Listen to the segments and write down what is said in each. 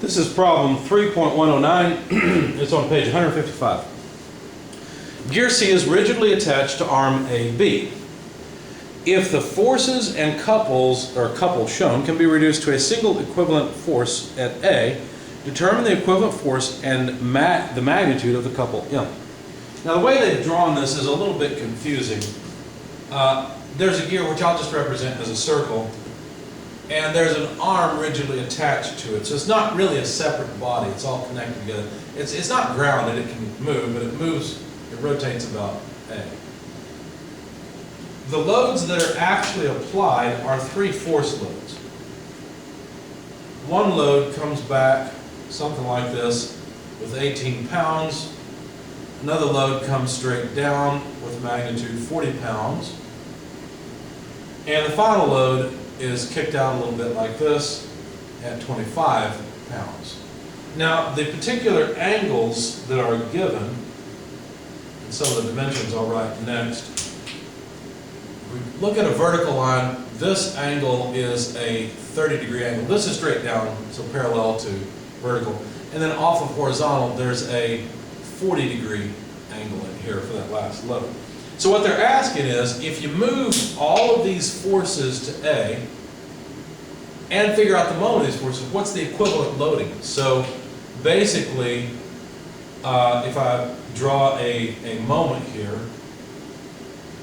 This is problem 3.109. It's on page 155. Gear C is rigidly attached to arm AB. If the forces and couples shown can be reduced to a single equivalent force at A, determine the equivalent force and the magnitude of the couple M. Now the way they've drawn this is a little bit confusing. There's a gear which I'll just represent as a circle, and there's an arm rigidly attached to it. So it's not really a separate body, it's all connected together. It's not grounded, it can move, but it rotates about A. The loads that are actually applied are three force loads. One load comes back something like this with 18 pounds. Another load comes straight down with magnitude 40 pounds. And the final load is kicked out a little bit like this at 25 pounds. Now, the particular angles that are given, and some of the dimensions I'll write next. We look at a vertical line, this angle is a 30-degree angle. This is straight down, so parallel to vertical. And then off of horizontal, there's a 40-degree angle in here for that last load. So what they're asking is, if you move all of these forces to A and figure out the moment of these forces, what's the equivalent loading? So basically, if I draw a moment here,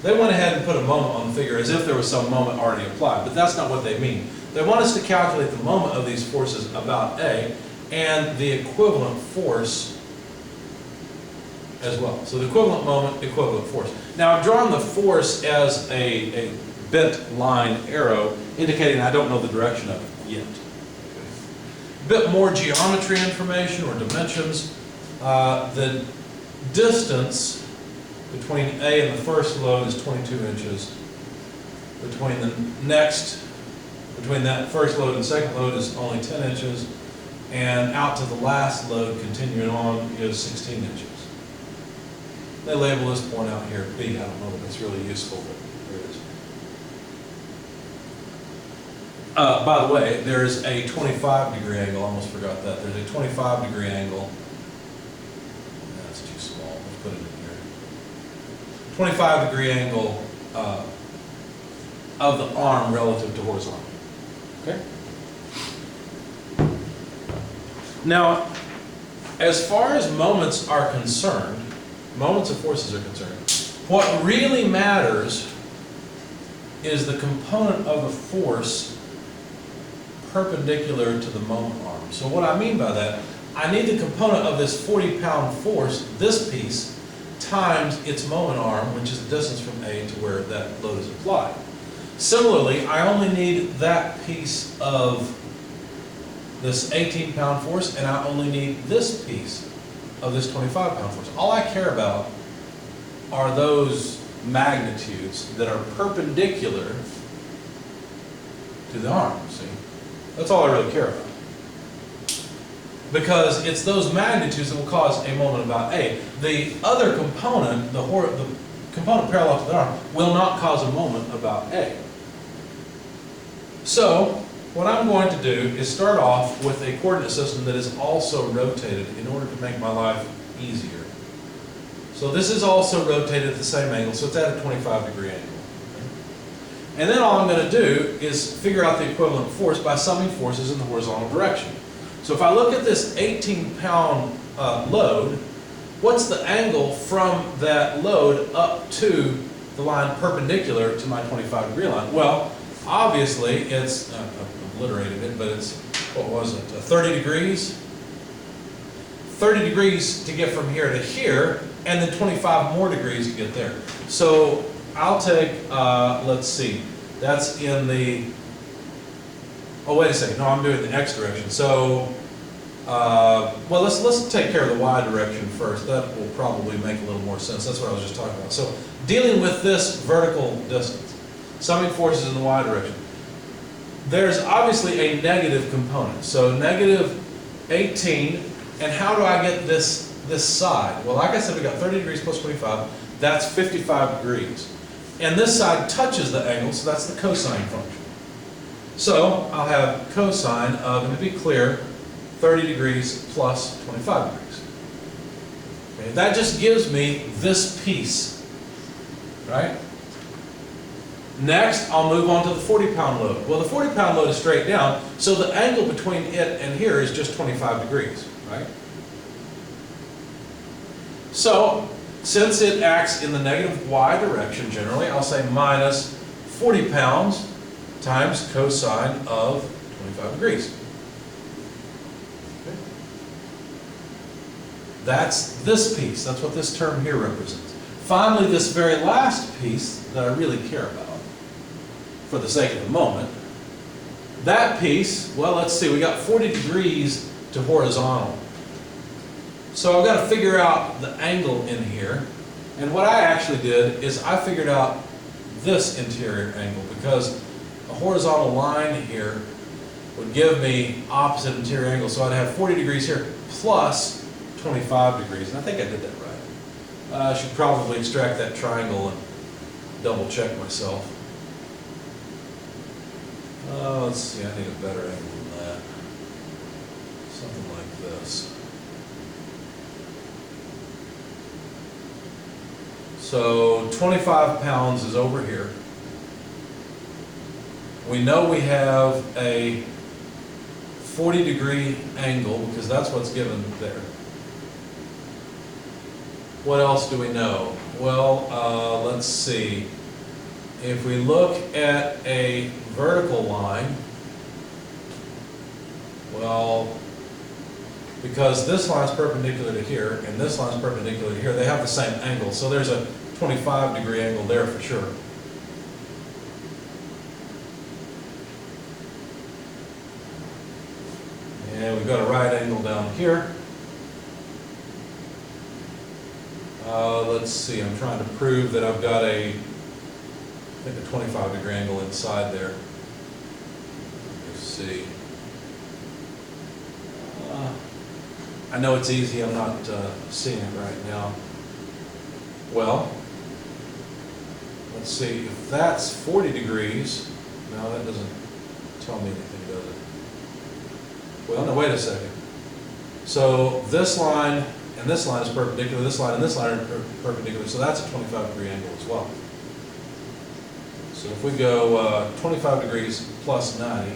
they went ahead and put a moment on the figure as if there was some moment already applied, but that's not what they mean. They want us to calculate the moment of these forces about A and the equivalent force as well. So the equivalent moment, equivalent force. Now I've drawn the force as a bent line arrow, indicating I don't know the direction of it yet. A bit more geometry information or dimensions. The distance between A and the first load is 22 inches. Between that first load and second load is only 10 inches. And out to the last load, continuing on, is 16 inches. They label this point out here B. I don't know if it's really useful, but there it is. By the way, there's a 25-degree angle. I almost forgot that. There's a 25-degree angle. That's too small. Let's put it in here. 25-degree angle of the arm relative to horizontal. Okay? Now, as far as moments are concerned, moments of forces are concerned, what really matters is the component of the force perpendicular to the moment arm. So what I mean by that, I need the component of this 40-pound force, this piece, times its moment arm, which is the distance from A to where that load is applied. Similarly, I only need that piece of this 18-pound force, and I only need this piece of this 25-pound force. All I care about are those magnitudes that are perpendicular to the arm, see? That's all I really care about. Because it's those magnitudes that will cause a moment about A. The other component, the component parallel to the arm, will not cause a moment about A. So, what I'm going to do is start off with a coordinate system that is also rotated in order to make my life easier. So this is also rotated at the same angle, so it's at a 25-degree angle. And then all I'm going to do is figure out the equivalent force by summing forces in the horizontal direction. So if I look at this 18-pound load, what's the angle from that load up to the line perpendicular to my 25-degree line? Well, obviously it's obliterated it, but it's, what was it, 30 degrees? 30 degrees to get from here to here, and then 25 more degrees to get there. So I'll take, let's see, that's in the, oh wait a second, no, I'm doing the X direction. So, well, let's take care of the Y direction first. That will probably make a little more sense. That's what I was just talking about. So dealing with this vertical distance, summing forces in the Y direction. There's obviously a negative component. So negative 18, and how do I get this side? Well, like I said, we got 30 degrees plus 25. That's 55 degrees. And this side touches the angle, so that's the cosine function. So I'll have cosine of, and to be clear, 30 degrees plus 25 degrees. Okay, that just gives me this piece, right? Next, I'll move on to the 40-pound load. Well, the 40-pound load is straight down, so the angle between it and here is just 25 degrees, right? So, since it acts in the negative y direction generally, I'll say minus 40 pounds times cosine of 25 degrees. Okay. That's this piece. That's what this term here represents. Finally, this very last piece that I really care about, for the sake of the moment, that piece, well, let's see, we got 40 degrees to horizontal. So I've got to figure out the angle in here. And what I actually did is I figured out this interior angle, because a horizontal line here would give me opposite interior angle. So I'd have 40 degrees here plus 25 degrees. And I think I did that right. I should probably extract that triangle and double check myself. Let's see, I need a better angle than that. Something like this. So 25 pounds is over here. We know we have a 40-degree angle because that's what's given there. What else do we know? Well, let's see. If we look at a vertical line, well, because this line is perpendicular to here and this line is perpendicular to here, they have the same angle. So there's a 25-degree angle there for sure. And we've got a right angle down here. Let's see, I'm trying to prove that I've got I think a 25-degree angle inside there. Let's see. I know it's easy, I'm not seeing it right now. Well, let's see, if that's 40 degrees, no, that doesn't tell me anything, does it? Well, no, wait a second. So this line and this line is perpendicular, this line and this line are perpendicular, so that's a 25-degree angle as well. So if we go 25 degrees plus 90,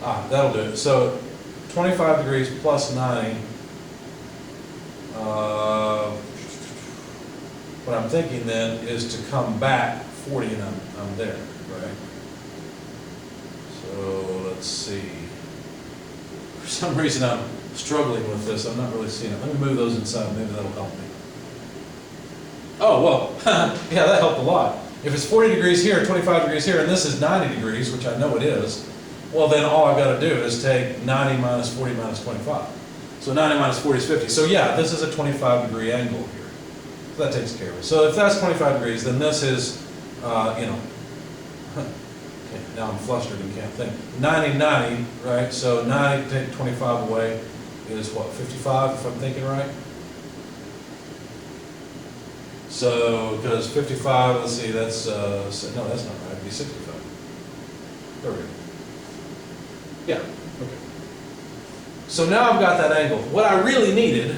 that'll do it. So 25 degrees plus 90, what I'm thinking then is to come back 40 and I'm there, right? So let's see. For some reason I'm struggling with this. I'm not really seeing it. Let me move those inside. Maybe that'll help me. Oh, well, yeah, that helped a lot. If it's 40 degrees here, 25 degrees here, and this is 90 degrees, which I know it is, well, then all I've got to do is take 90 minus 40 minus 25. So 90 minus 40 is 50. So yeah, this is a 25-degree angle here. So that takes care of it. So if that's 25 degrees, then this is, okay, now I'm flustered and can't think. 90, 90, right? So 90, take 25 away is what, 55, if I'm thinking right? So, because 55, let's see, that's, no, that's not right, it'd be 65. There we go. Yeah, okay. So now I've got that angle. What I really needed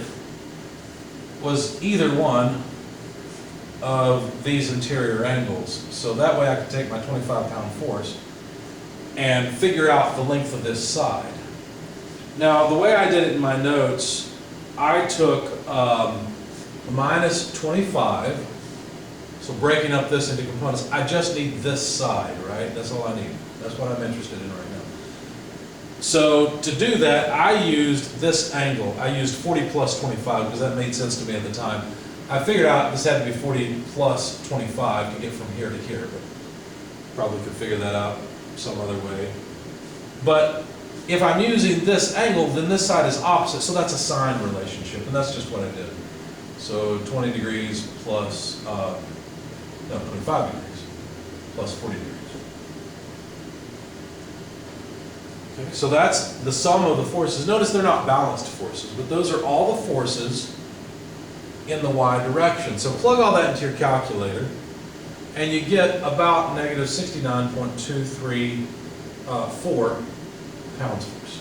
was either one of these interior angles. So that way I could take my 25-pound force and figure out the length of this side. Now, the way I did it in my notes, I took minus 25, so breaking up this into components, I just need this side, right? That's all I need. That's what I'm interested in right now. So to do that, I used this angle. I used 40 plus 25 because that made sense to me at the time. I figured out this had to be 40 plus 25 to get from here to here, but probably could figure that out some other way. But if I'm using this angle, then this side is opposite, so that's a sine relationship, and that's just what I did. So 20 degrees plus, no, 25 degrees plus 40 degrees. Okay, so that's the sum of the forces. Notice they're not balanced forces, but those are all the forces in the y direction. So plug all that into your calculator, and you get about negative 69.23 4 pounds force.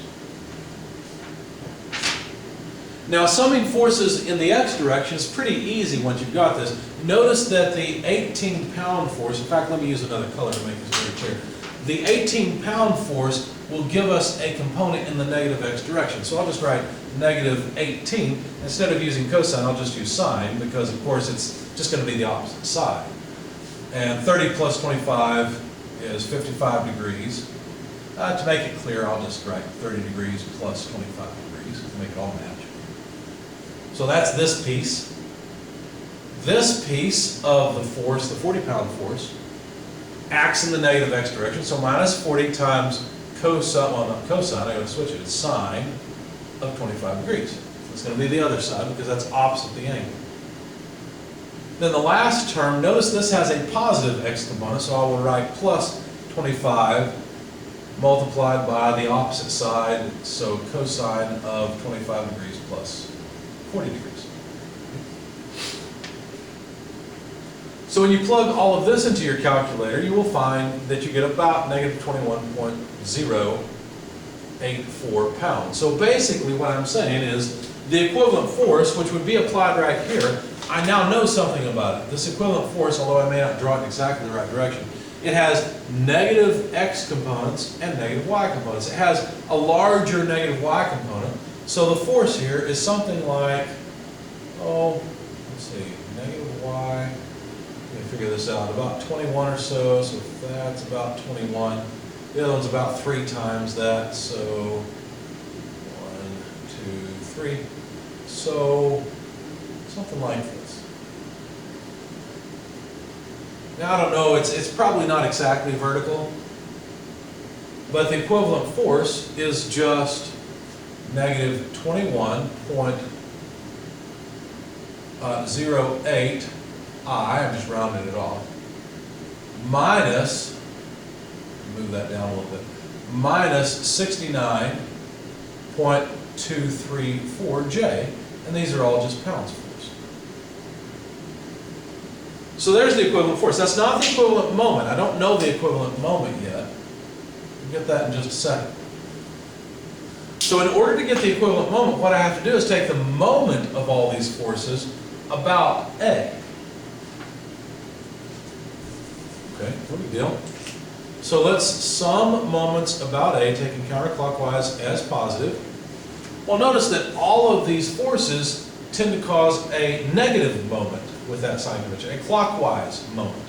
Now, summing forces in the x direction is pretty easy once you've got this. Notice that the 18-pound force, in fact, let me use another color to make this very clear. The 18-pound force will give us a component in the negative x direction. So I'll just write negative 18. Instead of using cosine, I'll just use sine, because of course it's just going to be the opposite side. And 30 plus 25 is 55 degrees. To make it clear, I'll just write 30 degrees plus 25 degrees to make it all match. So that's this piece. This piece of the force, the 40-pound force, acts in the negative x direction. So minus 40 times cosine, well not cosine, I gotta switch it, it's sine of 25 degrees. It's going to be the other side because that's opposite the angle. Then the last term, notice this has a positive x component, so I will write plus 25 multiplied by the opposite side, so cosine of 25 degrees plus 40 degrees. So when you plug all of this into your calculator, you will find that you get about negative 21.084 pounds. So basically what I'm saying is the equivalent force, which would be applied right here, I now know something about it. This equivalent force, although I may not draw it in exactly the right direction, it has negative x components and negative y components. It has a larger negative y component. So the force here is something like, let's see, negative y, let me figure this out, about 21 or so, so that's about 21. The other one's about 3 times that, so 1, 2, 3. So something like this. Now I don't know, it's probably not exactly vertical, but the equivalent force is just negative 21.08 I'm just rounding it off, minus, move that down a little bit, minus 69.234 J, and these are all just pounds force. So there's the equivalent force. That's not the equivalent moment. I don't know the equivalent moment yet. We'll get that in just a second. So in order to get the equivalent moment, what I have to do is take the moment of all these forces about A. Okay, no big deal. So let's sum moments about A, taking counterclockwise as positive. Well, notice that all of these forces tend to cause a negative moment with that sign convention, a clockwise moment.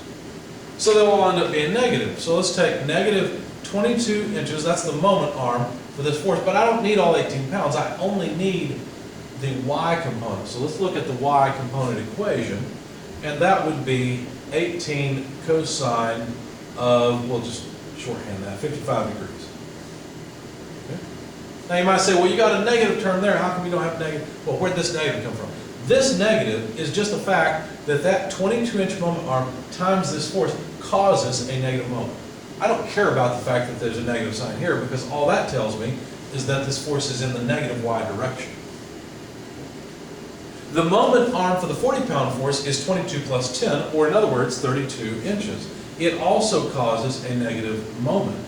So they'll all end up being negative. So let's take negative 22 inches, that's the moment arm for this force, but I don't need all 18 pounds, I only need the y component. So let's look at the y component equation, and that would be 18 cosine of, we'll just shorthand that, 55 degrees. Okay. Now you might say, well, you got a negative term there, how come you don't have negative? Well, where'd this negative come from? This negative is just the fact that that 22-inch moment arm times this force causes a negative moment. I don't care about the fact that there's a negative sign here, because all that tells me is that this force is in the negative y direction. The moment arm for the 40-pound force is 22 plus 10, or in other words, 32 inches. It also causes a negative moment.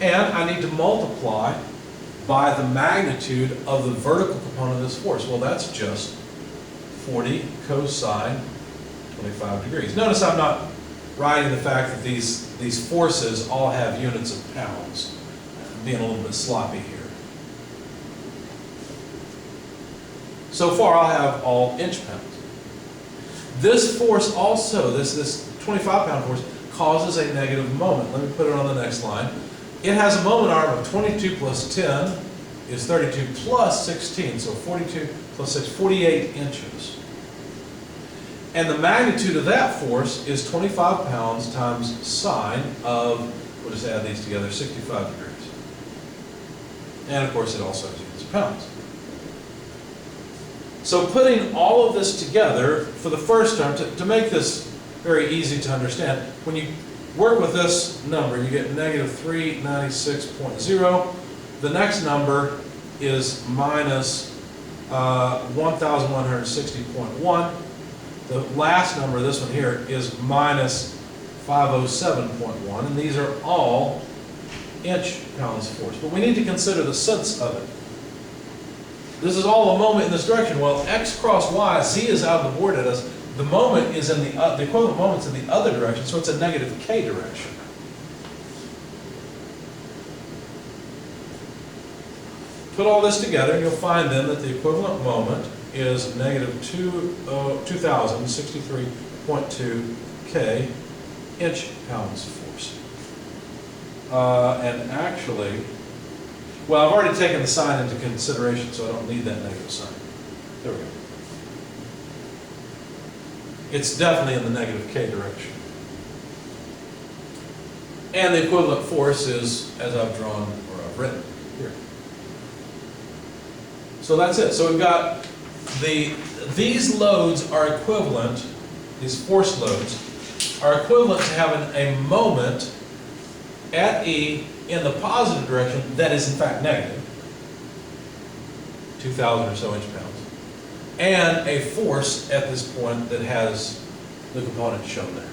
And I need to multiply by the magnitude of the vertical component of this force. Well, that's just 40 cosine 25 degrees. Notice I'm not writing the fact that these forces all have units of pounds. I'm being a little bit sloppy here. So far, I'll have all inch pounds. This force also, this 25-pound force, causes a negative moment. Let me put it on the next line. It has a moment arm of 22 plus 10 is 32 plus 16, so 42 plus 6, 48 inches. And the magnitude of that force is 25 pounds times sine of, we'll just add these together, 65 degrees. And of course, it also has units of pounds. So putting all of this together for the first term, to make this very easy to understand, when you work with this number, you get negative 396.0. The next number is minus 1,160.1. The last number, this one here, is minus 507.1. And these are all inch-pounds force. But we need to consider the sense of it. This is all a moment in this direction. Well, x cross y, z is out of the board at us. The moment is in the equivalent moment's in the other direction, so it's a negative k direction. Put all this together, and you'll find then that the equivalent moment is negative 2,063.2 k inch-pounds force. And actually, well, I've already taken the sign into consideration, so I don't need that negative sign. There we go. It's definitely in the negative k direction. And the equivalent force is, as I've drawn, or I've written here. So that's it. So we've got these loads are equivalent, these force loads, are equivalent to having a moment at E in the positive direction that is in fact negative, 2,000 or so inch-pounds, and a force at this point that has the component shown there.